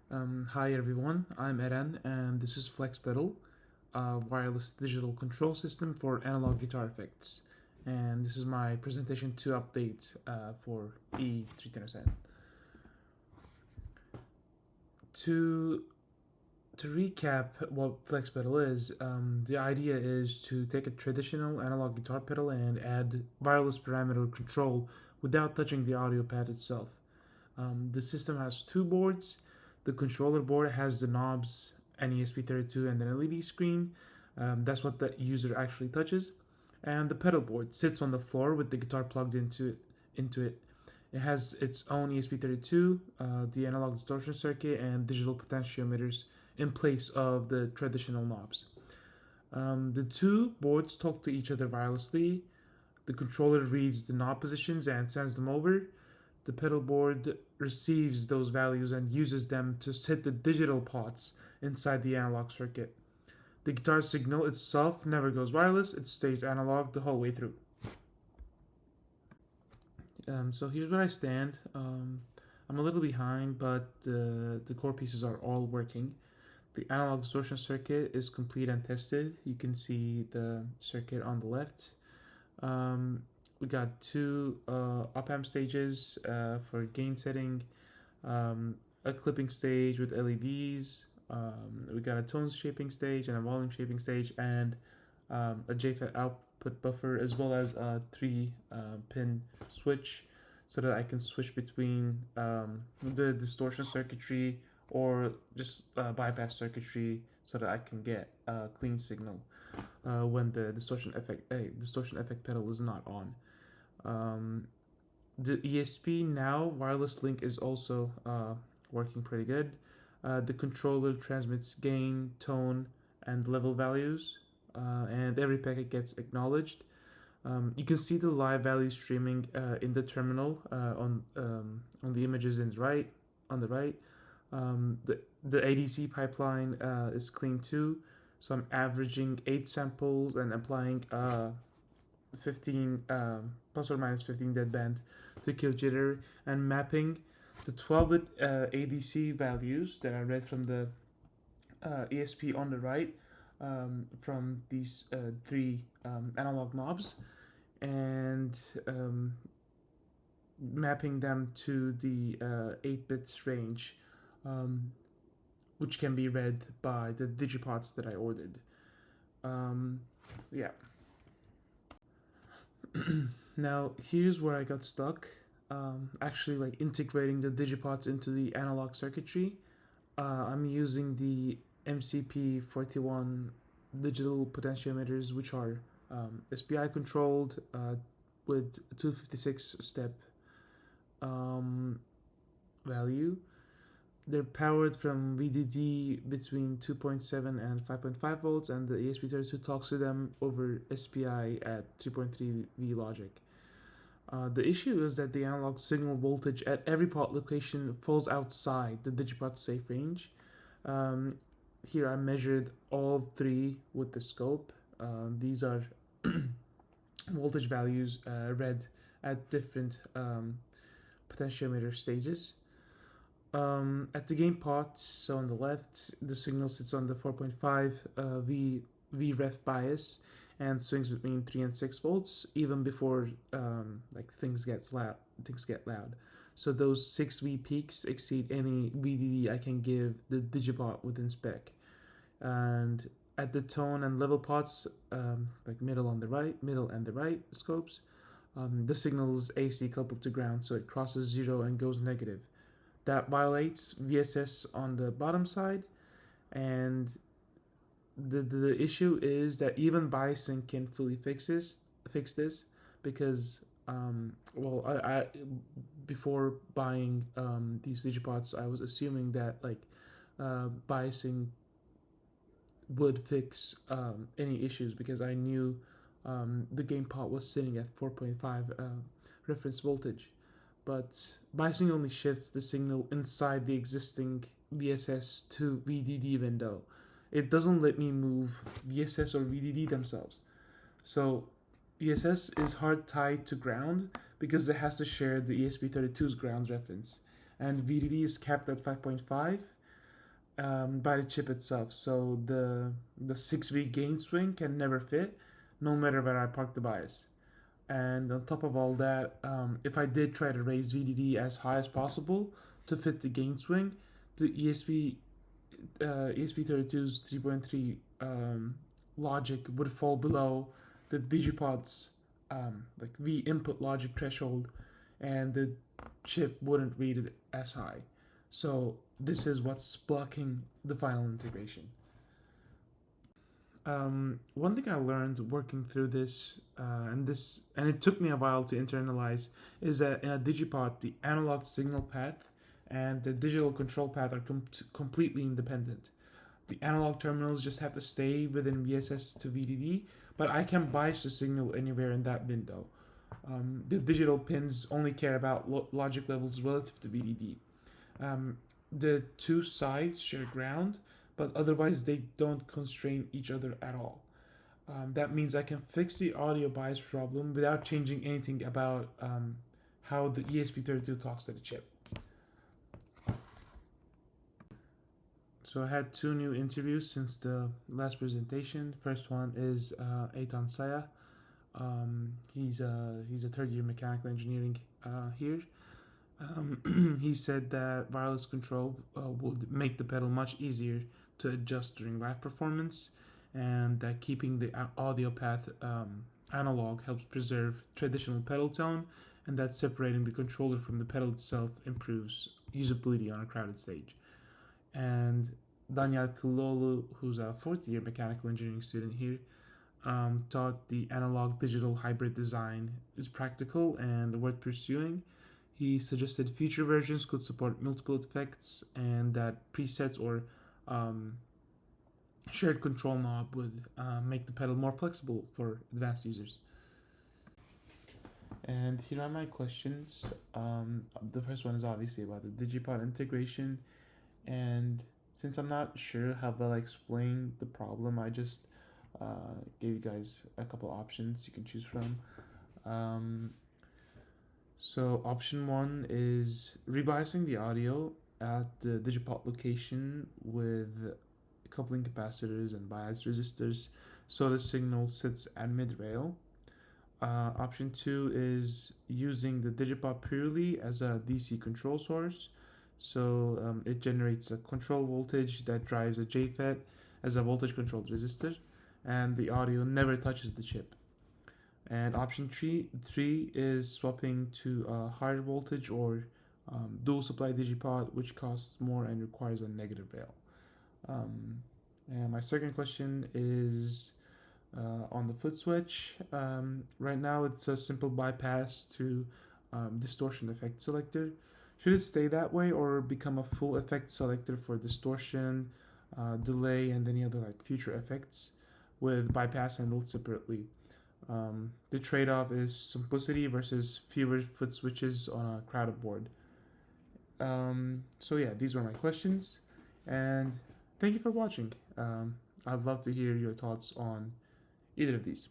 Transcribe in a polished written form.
Hi everyone, I'm Eren and this is Flex Pedal, a wireless digital control system for analog guitar effects. And this is my presentation to update for E31007. To to recap what Flex Pedal is, the idea is to take a traditional analog guitar pedal and add wireless parameter control without touching the audio pad itself. The system has two boards. The controller board has the knobs, an ESP32, and an LED screen. That's what the user actually touches. And the pedal board sits on the floor with the guitar plugged into it. It has its own ESP32, the analog distortion circuit, and digital potentiometers in place of the traditional knobs. The two boards talk to each other wirelessly. The controller reads the knob positions and sends them over. The pedal board receives those values and uses them to hit the digital pots inside the analog circuit. The guitar signal itself never goes wireless, it stays analog the whole way through. So here's where I stand. I'm a little behind, but the core pieces are all working. The analog distortion circuit is complete and tested. You can see the circuit on the left. We got two op-amp stages for gain setting, a clipping stage with LEDs. We got a tone shaping stage and a volume shaping stage, and a JFET output buffer, as well as a 3 pin switch, so that I can switch between the distortion circuitry or just bypass circuitry, so that I can get a clean signal when the distortion effect pedal is not on. The ESP now wireless link is also working pretty good. The controller transmits gain, tone, and level values, and every packet gets acknowledged. You can see the live value streaming in the terminal on the images on the right. The ADC pipeline is clean too, so I'm averaging 8 samples and applying 15 plus or minus 15 deadband to kill jitter, and mapping the 12-bit ADC values that I read from the ESP on the right, from these three analog knobs, and mapping them to the 8 bits range, which can be read by the digipots that I ordered. Yeah. Now here's where I got stuck. Actually, like integrating the digipots into the analog circuitry. I'm using the MCP41 digital potentiometers, which are SPI controlled with 256 step value. They're powered from VDD between 2.7 and 5.5 volts, and the ESP32 talks to them over SPI at 3.3 V logic. The issue is that the analog signal voltage at every pot location falls outside the digipot safe range. Here I measured all three with the scope. These are voltage values read at different potentiometer stages. At the gain pot, so on the left, the signal sits on the 4.5 VREF bias and swings between 3 and 6 volts even before things get loud. So those 6 V peaks exceed any VDD I can give the digipot within spec. And at the tone and level pots, middle and the right scopes, the signal is AC coupled to ground, so it crosses 0 and goes negative. That violates VSS on the bottom side, and the issue is that even biasing can fully fix this because I before buying these digipots, I was assuming that biasing would fix any issues, because I knew the gain pot was sitting at 4.5 reference voltage. But biasing only shifts the signal inside the existing VSS to VDD window. It doesn't let me move VSS or VDD themselves. So VSS is hard tied to ground because it has to share the ESP32's ground reference, and VDD is capped at 5.5. by the chip itself. So the 6V gain swing can never fit, no matter where I park the bias. And on top of all that, if I did try to raise VDD as high as possible to fit the gain swing, the ESP32's 3.3 logic would fall below the Digipod's like V input logic threshold, and the chip wouldn't read it as high. So this is what's blocking the final integration. One thing I learned working through this, and it took me a while to internalize, is that in a Digipod, the analog signal path and the digital control path are completely independent. The analog terminals just have to stay within VSS to VDD, but I can bias the signal anywhere in that window. The digital pins only care about logic levels relative to VDD. The two sides share ground, but otherwise they don't constrain each other at all. That means I can fix the audio bias problem without changing anything about how the ESP32 talks to the chip. So I had 2 new interviews since the last presentation. First one is Eitan Saya. He's a third year mechanical engineering here. He said that wireless control would make the pedal much easier to adjust during live performance, and that keeping the audio path analog helps preserve traditional pedal tone, and that separating the controller from the pedal itself improves usability on a crowded stage. And Daniel Kilolu, who's a 4th year mechanical engineering student here, thought the analog digital hybrid design is practical and worth pursuing. He suggested future versions could support multiple effects, and that presets or shared control knob would make the pedal more flexible for advanced users. And here are my questions. The first one is obviously about the Digipod integration, and since I'm not sure how well I explain the problem, I just gave you guys a couple options you can choose from. So option 1 is rebiasing the audio at the Digipod location with coupling capacitors and bias resistors so the signal sits at mid-rail. Option 2 is using the Digipod purely as a DC control source. So it generates a control voltage that drives a JFET as a voltage controlled resistor, and the audio never touches the chip. And option 3 is swapping to a higher voltage or dual supply Digipod, which costs more and requires a negative rail. And my second question is on the foot switch. Right now it's a simple bypass to distortion effect selector. Should it stay that way or become a full effect selector for distortion, delay, and any other like future effects with bypass handled separately? The trade-off is simplicity versus fewer foot switches on a crowded board. So yeah, these were my questions, and thank you for watching. I'd love to hear your thoughts on either of these.